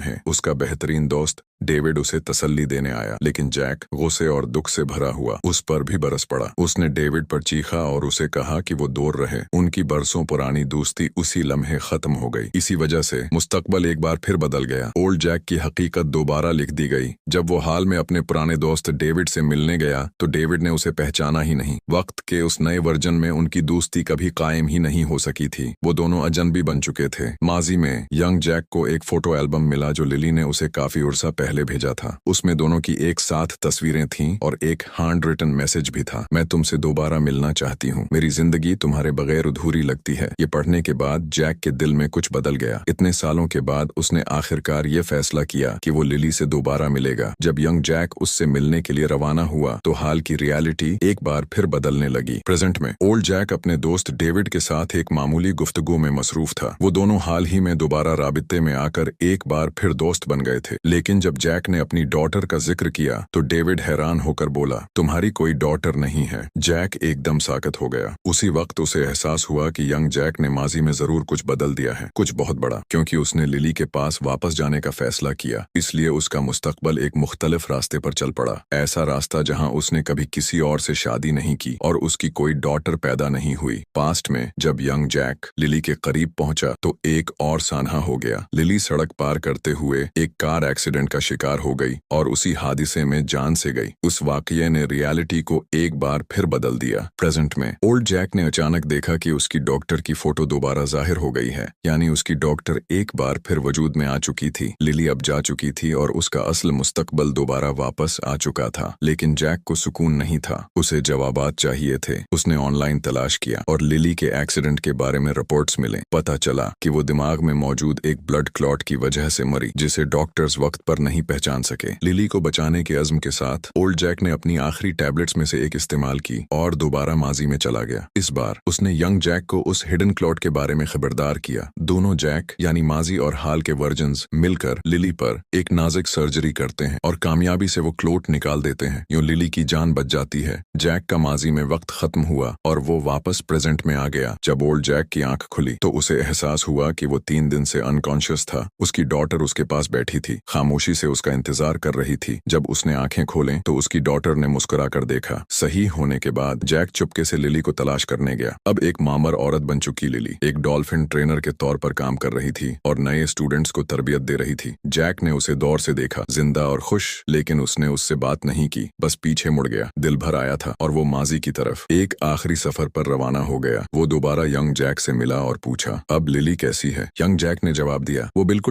लम्हे। उसका बेहतरीन दोस्त डेविड उसे तसल्ली देने आया, लेकिन जैक गुस्से और दुख से भरा हुआ उस पर भी बरस पड़ा। उसने डेविड पर चीखा और उसे कहा कि वो दूर रहे। उनकी बरसों पुरानी दोस्ती उसी लम्हे खत्म हो गई। इसी वजह से मुस्तकबल एक बार फिर बदल गया। ओल्ड जैक की हकीकत दोबारा लिख दी गई। जब वो हाल में अपने पुराने दोस्त डेविड से मिलने गया तो डेविड ने उसे पहचाना ही नहीं। वक्त के उस नए वर्जन में उनकी दोस्ती कभी कायम ही नहीं हो सकी थी। वो दोनों अजनबी बन चुके थे। माजी में यंग जैक को एक फोटो एल्बम मिला जो लिली ने उसे काफी उर्सा पहले भेजा था। उसमें दोनों की एक साथ तस्वीरें थीं और एक हैंड रिटन मैसेज भी था। मैं तुमसे दोबारा मिलना चाहती हूँ। मेरी जिंदगी तुम्हारे बगैर अधूरी लगती है। ये पढ़ने के बाद जैक के दिल में कुछ बदल गया। इतने सालों के बाद उसने आखिरकार ये फैसला किया कि वो लिली से दोबारा मिलेगा। जब यंग जैक उससे मिलने के लिए रवाना हुआ तो हाल की रियलिटी एक बार फिर बदलने लगी। प्रेजेंट में ओल्ड जैक अपने दोस्त डेविड के साथ एक मामूली गुफ्तगू में मसरूफ था। वो दोनों हाल ही में दोबारा राबिते में आकर एक बार फिर दोस्त बन गए थे। लेकिन जब जैक ने अपनी डॉटर का जिक्र किया तो डेविड हैरान होकर बोला, तुम्हारी कोई डॉटर नहीं है। जैक एकदम साकत हो गया। उसी वक्त उसे एहसास हुआ कि यंग जैक ने माजी में जरूर कुछ बदल दिया है, कुछ बहुत बड़ा, क्योंकि उसने लिली के पास वापस जाने का फैसला किया। इसलिए उसका मुस्तकबल एक मुख्तलिफ रास्ते पर चल पड़ा। ऐसा रास्ता जहां उसने कभी किसी और से शादी नहीं की और उसकी कोई डॉटर पैदा नहीं हुई। पास्ट में जब यंग जैक लिली के करीब पहुंचा तो एक और सानहा हो गया। लिली सड़क पार करते हुए एक कार एक्सीडेंट का शिकार हो गई और उसी हादसे में जान से गई। उस वाकये ने रियलिटी को एक बार फिर बदल दिया। प्रेजेंट में ओल्ड जैक ने अचानक देखा कि उसकी डॉक्टर की फोटो दोबारा जाहिर हो गई है, यानी उसकी डॉक्टर एक बार फिर वजूद में आ चुकी थी। लिली अब जा चुकी थी और उसका असल मुस्तकबल दोबारा वापस आ चुका था। लेकिन जैक को सुकून नहीं था। उसे जवाबात चाहिए थे। उसने ऑनलाइन तलाश किया और लिली के एक्सीडेंट के बारे में रिपोर्ट्स मिले। पता चला कि वो दिमाग में मौजूद एक ब्लड क्लॉट की वजह से मरी, जिसे डॉक्टर्स वक्त पर नहीं पहचान सके। लिली को बचाने के अज़्म के साथ ओल्ड जैक ने अपनी आखिरी टैबलेट्स में से एक इस्तेमाल की और दोबारा माजी में चला गया। इस बार उसने यंग जैक को उस हिडन क्लॉट के बारे में खबरदार किया। दोनों जैक यानी माजी और हाल के वर्जन्स मिलकर लिली पर एक नाजुक सर्जरी करते हैं और कामयाबी से वो क्लॉट निकाल देते हैं। यूं लिली की जान बच जाती है। जैक का माजी में वक्त खत्म हुआ और वो वापस प्रेजेंट में आ गया। जब ओल्ड जैक की आंख खुली तो उसे एहसास हुआ कि वो 3 दिन से अनकॉन्शियस था। उसकी डॉटर उसके पास बैठी थी, खामोशी से उसका इंतजार कर रही थी। जब उसने आंखें खोलें तो उसकी डॉटर ने मुस्कुरा कर देखा। सही होने के बाद जैक चुपके से लिली को तलाश करने गया। अब एक मामर औरत बन चुकी लिली एक डॉल्फिन ट्रेनर के तौर पर काम कर रही थी और नए स्टूडेंट्स को तरबियत दे रही थी। जैक ने उसे दौर से देखा, जिंदा और खुश, लेकिन उसने उससे बात नहीं की, बस पीछे मुड़ गया। दिल भर आया था और वो माजी की तरफ एक आखिरी सफर पर रवाना हो गया। वो दोबारा यंग जैक से मिला और पूछा, अब लिली कैसी है? यंग जैक ने जवाब दिया, वो बिल्कुल